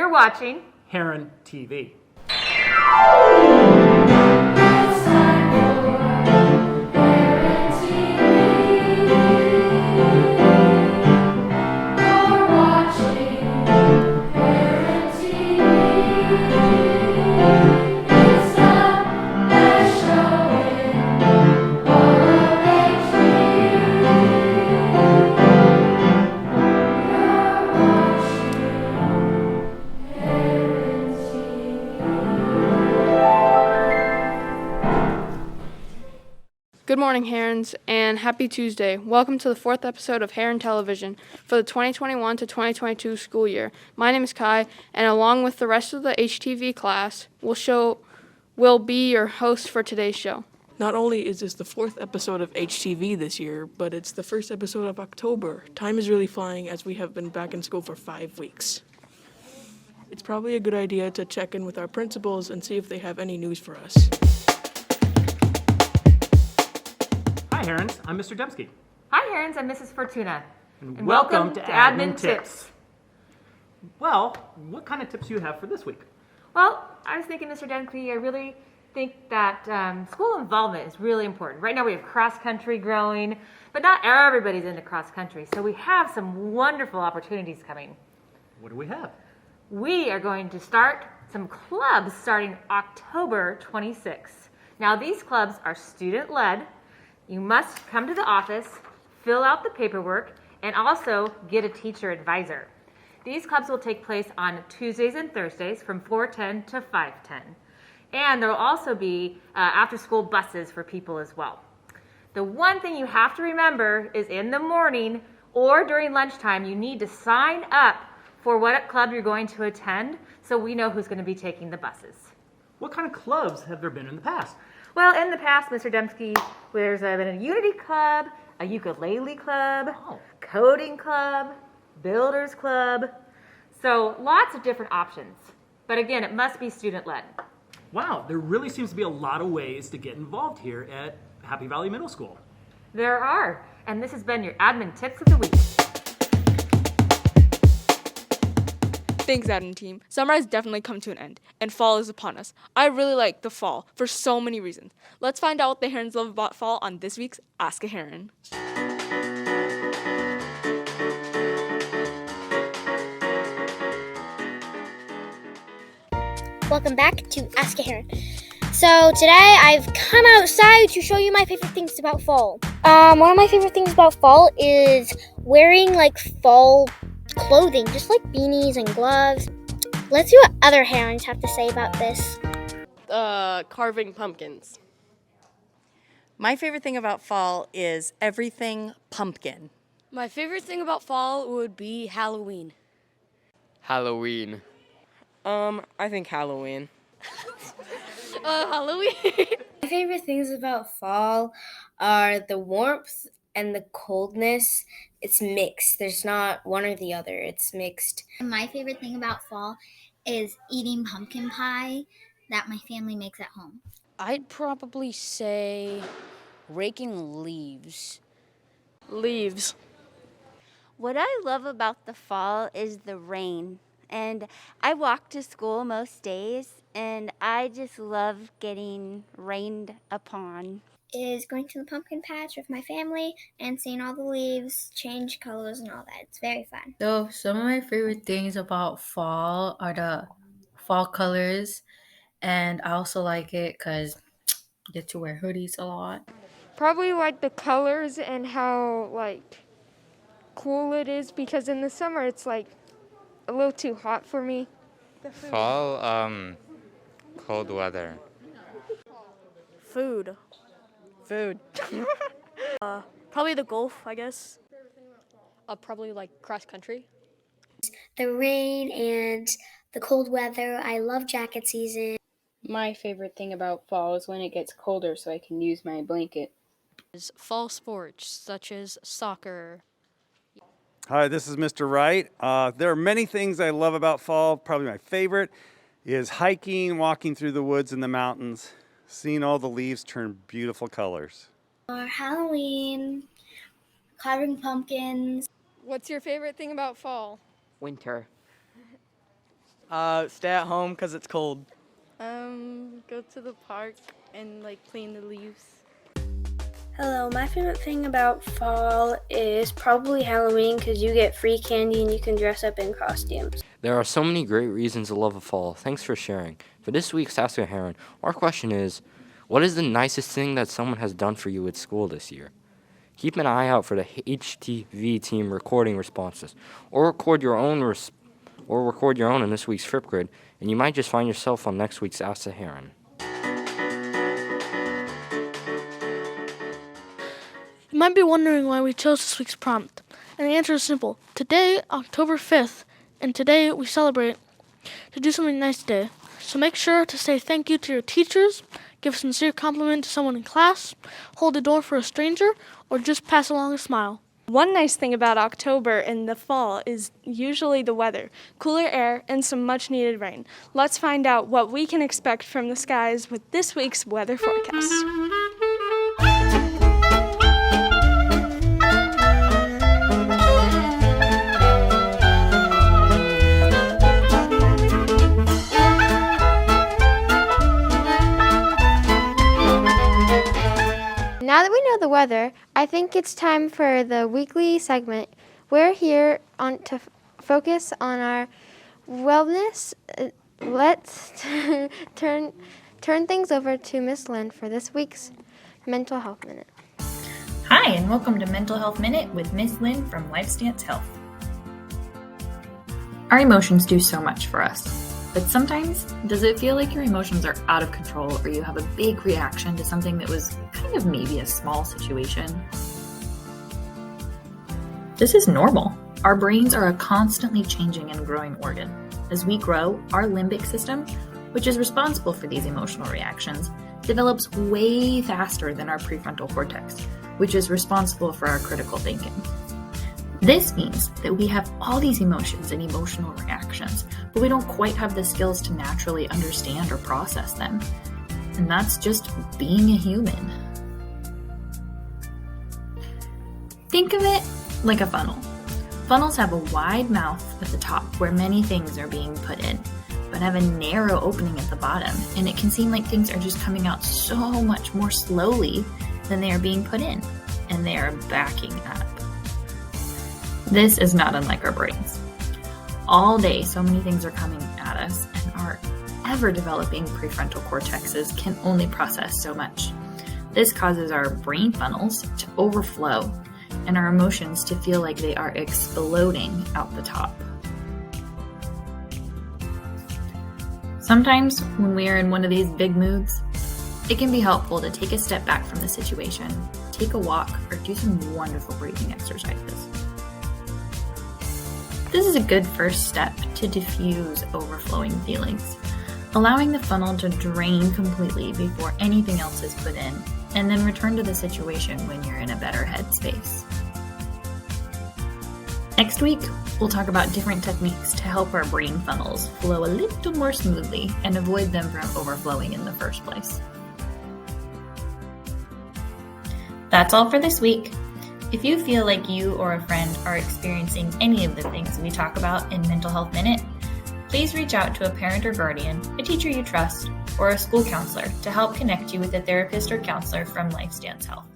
You're watching Heron TV. Good morning, Herons, and happy Tuesday. Welcome to the fourth episode of Heron Television for the 2021 to 2022 school year. My name is Kai, and along with the rest of the HTV class, will be your host for today's show. Not only is this the fourth episode of HTV this year, but it's the first episode of October. Time is really flying as we have been back in school for 5 weeks. It's probably a good idea to check in with our principals and see if they have any news for us. Hi, Herons. I'm Mr. Dembski. Hi, Herons. I'm Mrs. Fortuna. And welcome to Admin Tips. Well, what kind of tips do you have for this week? Well, I was thinking, Mr. Dembski, I really think that school involvement is really important. Right now we have cross-country growing, but not everybody's into cross-country, so we have some wonderful opportunities coming. What do we have? We are going to start some clubs starting October 26th. Now, these clubs are student-led. You must come to the office, fill out the paperwork, and also get a teacher advisor. These clubs will take place on Tuesdays and Thursdays from 4:10 to 5:10. And there will also be after-school buses for people as well. The one thing you have to remember is in the morning or during lunchtime, you need to sign up for what club you're going to attend so we know who's going to be taking the buses. What kind of clubs have there been in the past? Well, in the past, Mr. Dembski, there's been a Unity Club, a Ukulele Club, Coding Club, Builders Club. So lots of different options. But again, it must be student-led. Wow, there really seems to be a lot of ways to get involved here at Happy Valley Middle School. There are. And this has been your Admin Tips of the Week. Thanks, Admin team. Summer has definitely come to an end, and fall is upon us. I really like the fall for so many reasons. Let's find out what the Herons love about fall on this week's Ask a Heron. Welcome back to Ask a Heron. So today I've come outside to show you my favorite things about fall. One of my favorite things about fall is wearing like fall clothing, just like beanies and gloves. Let's see what other herons have to say about this. Carving pumpkins. My favorite thing about fall is everything pumpkin. My favorite thing about fall would be Halloween. Halloween. I think Halloween. Halloween. My favorite things about fall are the warmth and the coldness. It's mixed. There's not one or the other. It's mixed. My favorite thing about fall is eating pumpkin pie that my family makes at home. I'd probably say raking leaves. Leaves. What I love about the fall is the rain. And I walk to school most days, and I just love getting rained upon. Is going to the pumpkin patch with my family and seeing all the leaves change colors and all that. It's very fun. So some of my favorite things about fall are the fall colors, and I also like it because I get to wear hoodies a lot. Probably like the colors and how like cool it is, because in the summer it's like a little too hot for me. Fall, cold weather. Food. Probably the golf, I guess. Probably like cross country. The rain and the cold weather. I love jacket season. My favorite thing about fall is when it gets colder so I can use my blanket. Fall sports such as soccer. Hi, this is Mr. Wright. There are many things I love about fall. Probably my favorite is hiking, walking through the woods and the mountains, seeing all the leaves turn beautiful colors. Halloween, carving pumpkins. What's your favorite thing about fall? Winter. Stay at home because it's cold. Go to the park and clean the leaves. Hello, my favorite thing about fall is probably Halloween because you get free candy and you can dress up in costumes. There are so many great reasons to love a fall. Thanks for sharing. For this week's Ask a Heron, our question is, what is the nicest thing that someone has done for you at school this year? Keep an eye out for the HTV team recording responses, or record your own in this week's Flip Grid, and you might just find yourself on next week's Ask a Heron. You might be wondering why we chose this week's prompt, and the answer is simple. Today, October 5th, and today we celebrate to do something nice today. So make sure to say thank you to your teachers, give a sincere compliment to someone in class, hold the door for a stranger, or just pass along a smile. One nice thing about October and the fall is usually the weather, cooler air, and some much needed rain. Let's find out what we can expect from the skies with this week's weather forecast. Now that we know the weather, I think it's time for the weekly segment. We're here to focus on our wellness. Let's turn things over to Miss Lynn for this week's Mental Health Minute. Hi, and welcome to Mental Health Minute with Miss Lynn from LifeStance Health. Our emotions do so much for us. But sometimes, does it feel like your emotions are out of control or you have a big reaction to something that was kind of maybe a small situation? This is normal. Our brains are a constantly changing and growing organ. As we grow, our limbic system, which is responsible for these emotional reactions, develops way faster than our prefrontal cortex, which is responsible for our critical thinking. This means that we have all these emotions and emotional reactions, but we don't quite have the skills to naturally understand or process them. And that's just being a human. Think of it like a funnel. Funnels have a wide mouth at the top where many things are being put in, but have a narrow opening at the bottom, and it can seem like things are just coming out so much more slowly than they are being put in, and they are backing up. This is not unlike our brains. All day, so many things are coming at us, and our ever-developing prefrontal cortexes can only process so much. This causes our brain funnels to overflow and our emotions to feel like they are exploding out the top. Sometimes, when we are in one of these big moods, it can be helpful to take a step back from the situation, take a walk, or do some wonderful breathing exercises. This is a good first step to diffuse overflowing feelings, allowing the funnel to drain completely before anything else is put in, and then return to the situation when you're in a better headspace. Next week, we'll talk about different techniques to help our brain funnels flow a little more smoothly and avoid them from overflowing in the first place. That's all for this week. If you feel like you or a friend are experiencing any of the things we talk about in Mental Health Minute, please reach out to a parent or guardian, a teacher you trust, or a school counselor to help connect you with a therapist or counselor from LifeStance Health.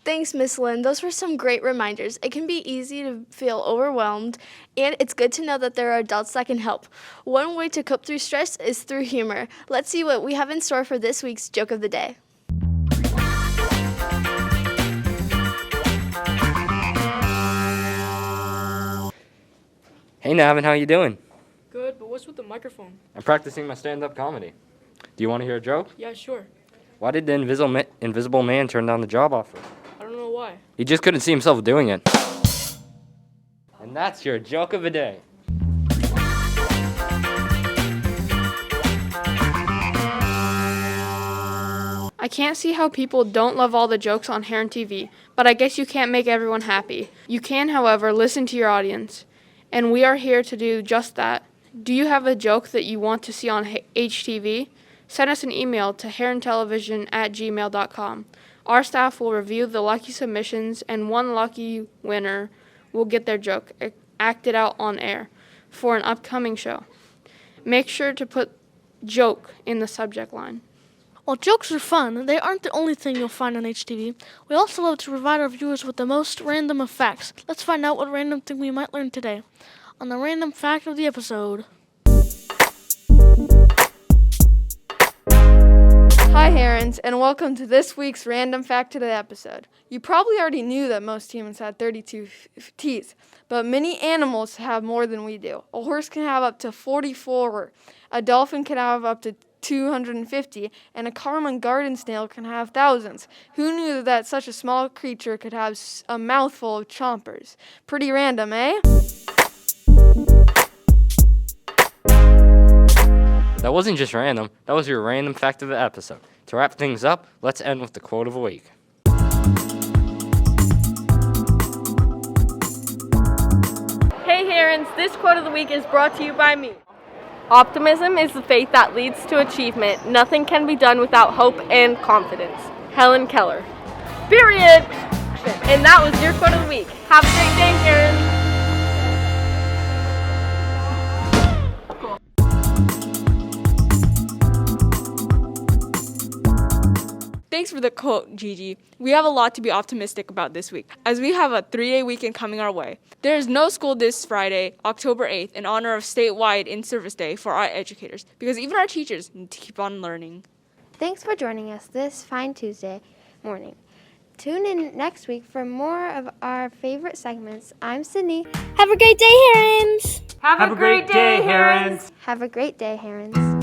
Thanks, Miss Lynn. Those were some great reminders. It can be easy to feel overwhelmed, and it's good to know that there are adults that can help. One way to cope through stress is through humor. Let's see what we have in store for this week's Joke of the Day. Hey Navin, how you doing? Good, but what's with the microphone? I'm practicing my stand-up comedy. Do you want to hear a joke? Yeah, sure. Why did the invisible man turn down the job offer? I don't know why. He just couldn't see himself doing it. And that's your joke of the day. I can't see how people don't love all the jokes on Heron TV, but I guess you can't make everyone happy. You can, however, listen to your audience. And we are here to do just that. Do you have a joke that you want to see on HTV? Send us an email to herontelevision@gmail.com. Our staff will review the lucky submissions, and one lucky winner will get their joke acted out on air for an upcoming show. Make sure to put joke in the subject line. While jokes are fun, they aren't the only thing you'll find on HTV. We also love to provide our viewers with the most random of facts. Let's find out what random thing we might learn today on the random fact of the episode. Hi, Herons, and welcome to this week's random fact of the episode. You probably already knew that most humans had 32 teeth, but many animals have more than we do. A horse can have up to 44, a dolphin can have up to 250, and a common garden snail can have thousands. Who knew that such a small creature could have a mouthful of chompers? Pretty random, eh? That wasn't just random, that was your random fact of the episode. To wrap things up, let's end with the quote of the week. Hey Herons, this quote of the week is brought to you by me. Optimism is the faith that leads to achievement. Nothing can be done without hope and confidence. Helen Keller. Period. And that was your quote of the week. Have a great day, Herons. Thanks for the quote, Gigi. We have a lot to be optimistic about this week, as we have a 3-day weekend coming our way. There is no school this Friday, October 8th, in honor of statewide in-service day for our educators, because even our teachers need to keep on learning. Thanks for joining us this fine Tuesday morning. Tune in next week for more of our favorite segments. I'm Sydney. Have a great day, Herons! Have a great day, Herons! Have a great day, Herons.